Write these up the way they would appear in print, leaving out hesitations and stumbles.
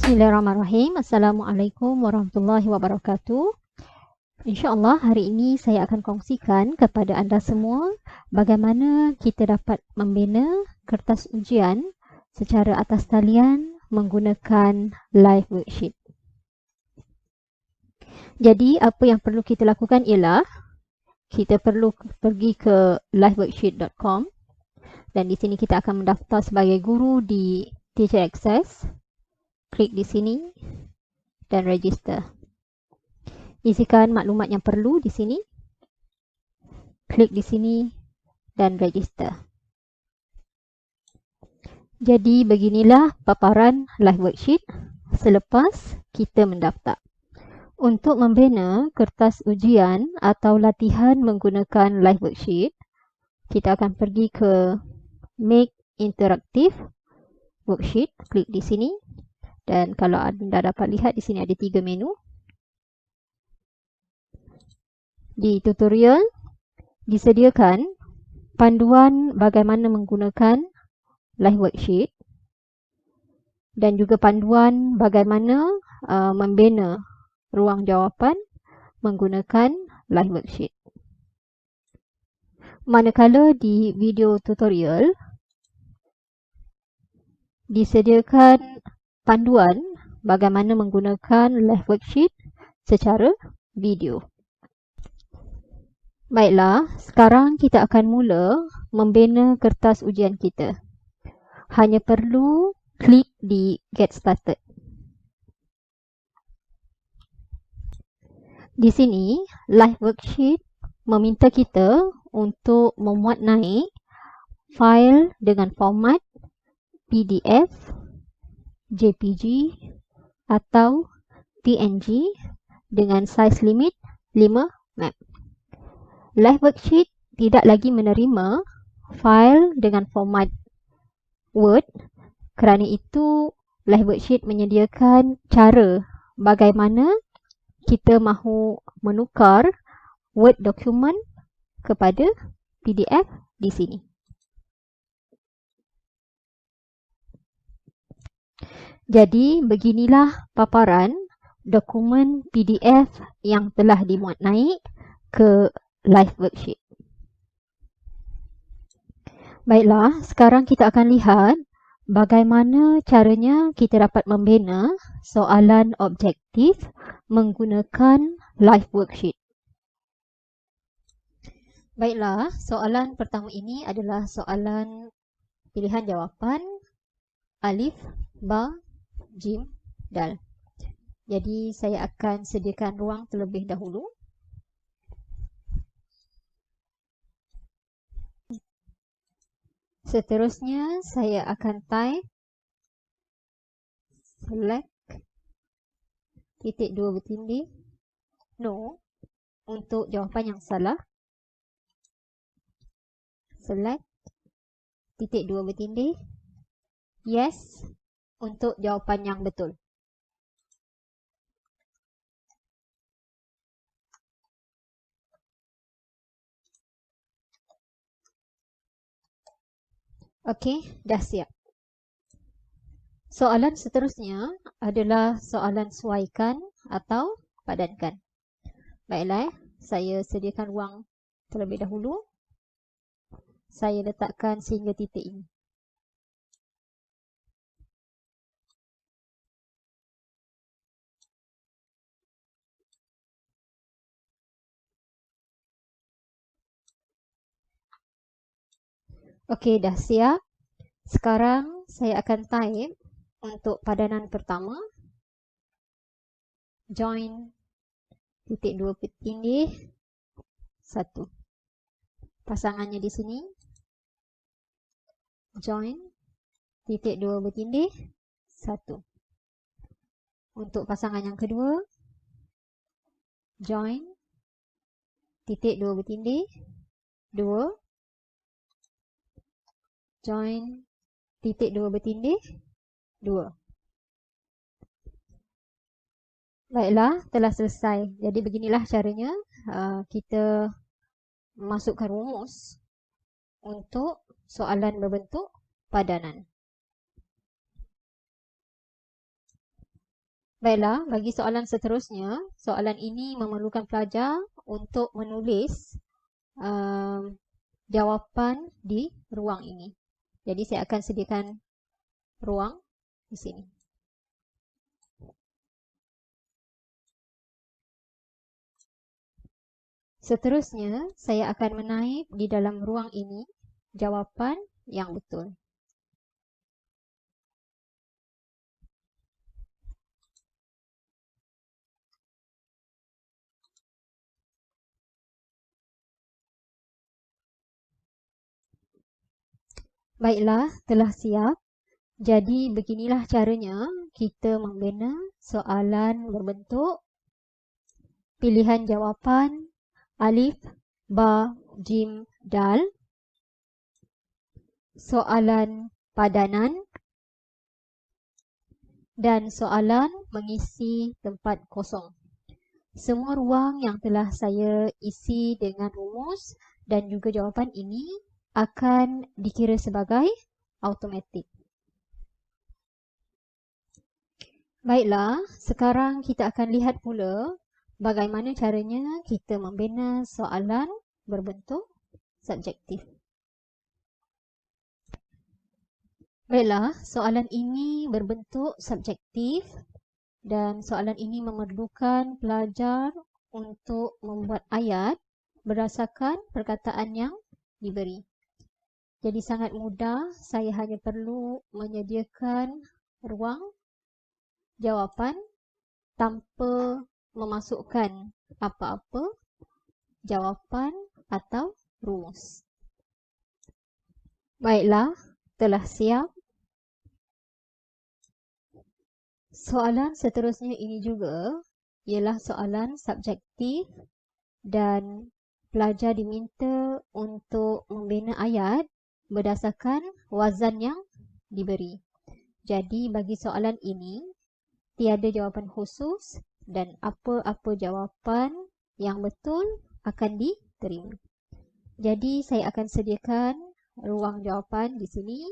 Bismillahirrahmanirrahim. Assalamualaikum warahmatullahi wabarakatuh. InsyaAllah hari ini saya akan kongsikan kepada anda semua bagaimana kita dapat membina kertas ujian secara atas talian menggunakan live worksheet. Jadi apa yang perlu kita lakukan ialah kita perlu pergi ke liveworksheet.com dan di sini kita akan mendaftar sebagai guru di Teacher Access. Klik di sini dan register. Isikan maklumat yang perlu di sini. Klik di sini dan register. Jadi beginilah paparan live worksheet selepas kita mendaftar. Untuk membina kertas ujian atau latihan menggunakan live worksheet, kita akan pergi ke Make Interactive Worksheet. Klik di sini. Dan kalau anda dapat lihat di sini ada 3 menu. Di tutorial disediakan panduan bagaimana menggunakan live worksheet dan juga panduan bagaimana membina ruang jawapan menggunakan live worksheet. Manakala di video tutorial disediakan panduan bagaimana menggunakan live worksheet secara video. Baiklah, sekarang kita akan mula membina kertas ujian kita. Hanya perlu klik di Get Started. Di sini, live worksheet meminta kita untuk memuat naik fail dengan format PDF, JPG atau PNG dengan saiz limit 5 MB. Live worksheet tidak lagi menerima fail dengan format Word. Kerana itu, live worksheet menyediakan cara bagaimana kita mahu menukar Word dokumen kepada PDF di sini. Jadi, beginilah paparan dokumen PDF yang telah dimuat naik ke live worksheet. Baiklah, sekarang kita akan lihat bagaimana caranya kita dapat membina soalan objektif menggunakan live worksheet. Baiklah, soalan pertama ini adalah soalan pilihan jawapan alif, ba, jim, dal. Jadi saya akan sediakan ruang terlebih dahulu. Seterusnya saya akan type select titik 2 bertindih no untuk jawapan yang salah. Select titik 2 bertindih yes untuk jawapan yang betul. Okey, dah siap. Soalan seterusnya adalah soalan suaikan atau padankan. Baiklah, saya sediakan ruang terlebih dahulu. Saya letakkan sehingga titik ini. Okey, dah siap. Sekarang saya akan type untuk padanan pertama. Join titik 2 bertindih 1. Pasangannya di sini. Join titik 2 bertindih 1. Untuk pasangan yang kedua. Join titik 2 bertindih 2. Join titik 2 bertindih 2. Baiklah, telah selesai. Jadi beginilah caranya kita masukkan rumus untuk soalan berbentuk padanan. Baiklah, bagi soalan seterusnya, soalan ini memerlukan pelajar untuk menulis um, jawapan di ruang ini. Jadi saya akan sediakan ruang di sini. Seterusnya, saya akan menaip di dalam ruang ini jawapan yang betul. Baiklah, telah siap. Jadi beginilah caranya kita membina soalan berbentuk pilihan jawapan alif, ba, jim, dal, soalan padanan dan soalan mengisi tempat kosong. Semua ruang yang telah saya isi dengan rumus dan juga jawapan ini akan dikira sebagai automatik. Baiklah, sekarang kita akan lihat pula bagaimana caranya kita membina soalan berbentuk subjektif. Baiklah, soalan ini berbentuk subjektif dan soalan ini memerlukan pelajar untuk membuat ayat berdasarkan perkataan yang diberi. Jadi sangat mudah, saya hanya perlu menyediakan ruang jawapan tanpa memasukkan apa-apa jawapan atau rumus. Baiklah, telah siap. Soalan seterusnya ini juga ialah soalan subjektif dan pelajar diminta untuk membina ayat berdasarkan wazan yang diberi. Jadi bagi soalan ini, tiada jawapan khusus dan apa-apa jawapan yang betul akan diterima. Jadi saya akan sediakan ruang jawapan di sini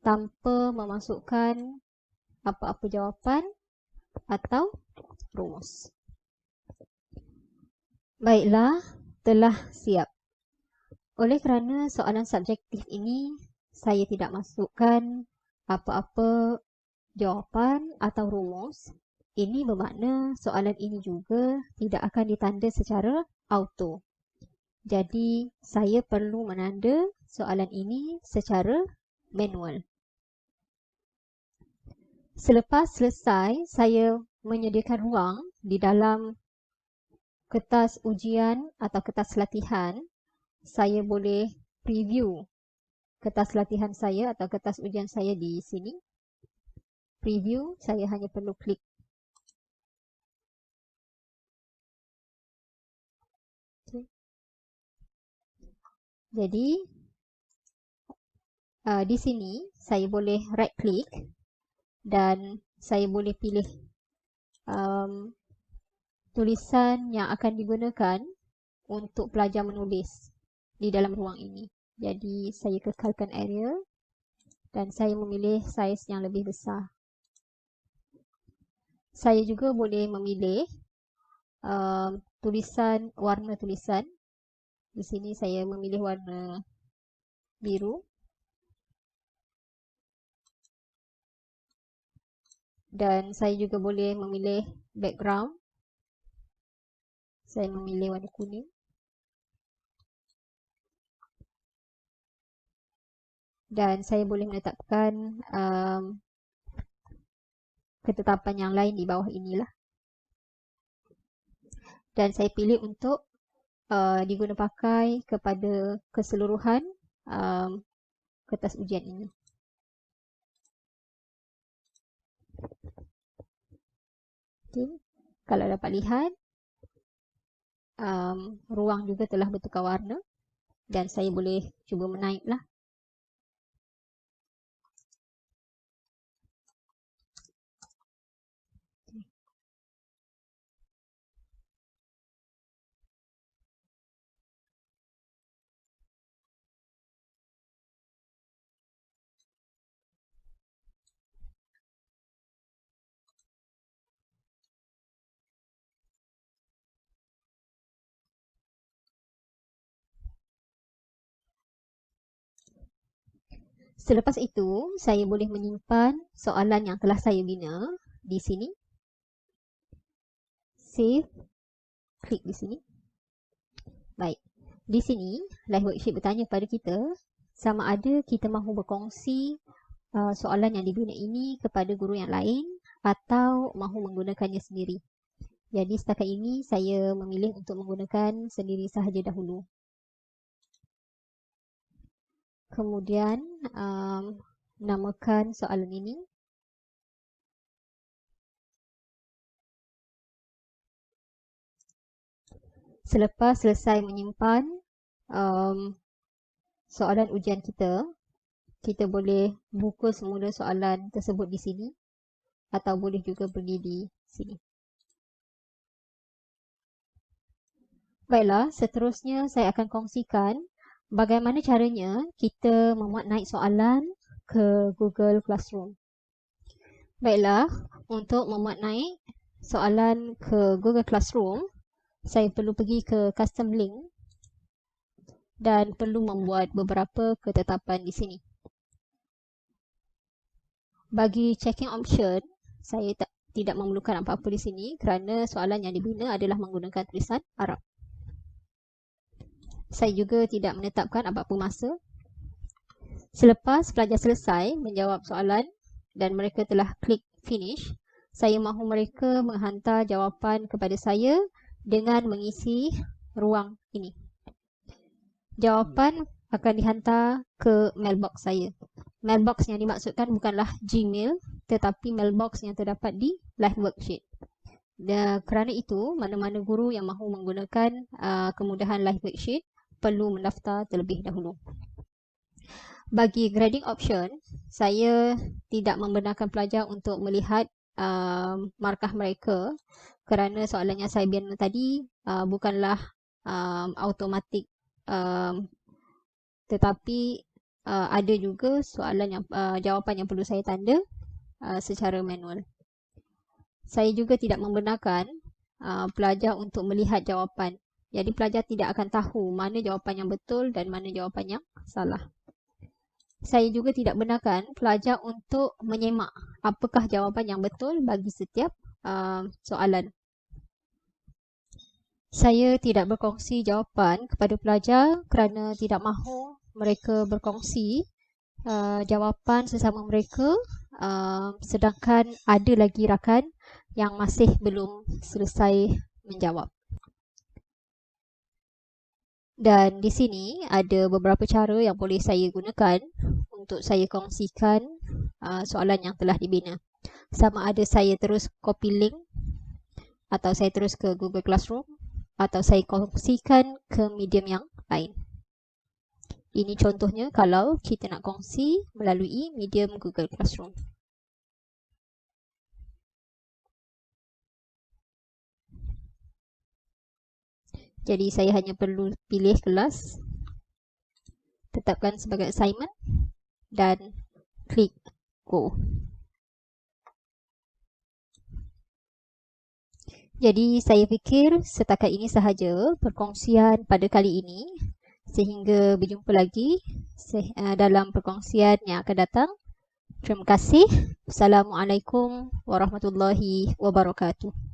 tanpa memasukkan apa-apa jawapan atau rumus. Baiklah, telah siap. Oleh kerana soalan subjektif ini saya tidak masukkan apa-apa jawapan atau rumus, ini bermakna soalan ini juga tidak akan ditanda secara auto. Jadi saya perlu menanda soalan ini secara manual. Selepas selesai, saya menyediakan ruang di dalam kertas ujian atau kertas latihan. Saya boleh preview kertas latihan saya atau kertas ujian saya di sini. Preview, saya hanya perlu klik. Jadi, di sini saya boleh right click dan saya boleh pilih tulisan yang akan digunakan untuk pelajar menulis di dalam ruang ini. Jadi saya kekalkan Arial dan saya memilih saiz yang lebih besar. Saya juga boleh memilih tulisan, warna tulisan. Di sini saya memilih warna biru. Dan saya juga boleh memilih background. Saya memilih warna kuning. Dan saya boleh menetapkan ketetapan yang lain di bawah inilah. Dan saya pilih untuk diguna pakai kepada keseluruhan kertas ujian ini. Okay. Kalau dapat lihat, ruang juga telah bertukar warna dan saya boleh cuba menaiklah. Selepas itu, saya boleh menyimpan soalan yang telah saya bina di sini. Save, klik di sini. Baik, di sini live worksheet bertanya kepada kita sama ada kita mahu berkongsi soalan yang dibina ini kepada guru yang lain atau mahu menggunakannya sendiri. Jadi setakat ini saya memilih untuk menggunakan sendiri sahaja dahulu. Kemudian namakan soalan ini. Selepas selesai menyimpan soalan ujian kita boleh buka semula soalan tersebut di sini atau boleh juga pergi di sini. Baiklah, seterusnya saya akan kongsikan bagaimana caranya kita memuat naik soalan ke Google Classroom. Baiklah, untuk memuat naik soalan ke Google Classroom, saya perlu pergi ke custom link dan perlu membuat beberapa ketetapan di sini. Bagi checking option, saya tidak memerlukan apa-apa di sini kerana soalan yang dibina adalah menggunakan tulisan Arab. Saya juga tidak menetapkan apa-apa masa. Selepas pelajar selesai menjawab soalan dan mereka telah klik finish, saya mahu mereka menghantar jawapan kepada saya dengan mengisi ruang ini. Jawapan akan dihantar ke mailbox saya. Mailbox yang dimaksudkan bukanlah Gmail tetapi mailbox yang terdapat di live worksheet. Dan kerana itu, mana-mana guru yang mahu menggunakan kemudahan live worksheet perlu mendaftar terlebih dahulu. Bagi grading option, saya tidak membenarkan pelajar untuk melihat markah mereka kerana soalan yang saya bina tadi bukanlah automatik, tetapi ada juga soalan yang jawapan yang perlu saya tanda secara manual. Saya juga tidak membenarkan pelajar untuk melihat jawapan. Jadi pelajar tidak akan tahu mana jawapan yang betul dan mana jawapan yang salah. Saya juga tidak benarkan pelajar untuk menyemak apakah jawapan yang betul bagi setiap soalan. Saya tidak berkongsi jawapan kepada pelajar kerana tidak mahu mereka berkongsi jawapan sesama mereka sedangkan ada lagi rakan yang masih belum selesai menjawab. Dan di sini ada beberapa cara yang boleh saya gunakan untuk saya kongsikan soalan yang telah dibina. Sama ada saya terus copy link atau saya terus ke Google Classroom atau saya kongsikan ke medium yang lain. Ini contohnya kalau kita nak kongsi melalui medium Google Classroom. Jadi saya hanya perlu pilih kelas, tetapkan sebagai assignment dan klik go. Jadi saya fikir setakat ini sahaja perkongsian pada kali ini. Sehingga berjumpa lagi dalam perkongsian yang akan datang. Terima kasih. Assalamualaikum warahmatullahi wabarakatuh.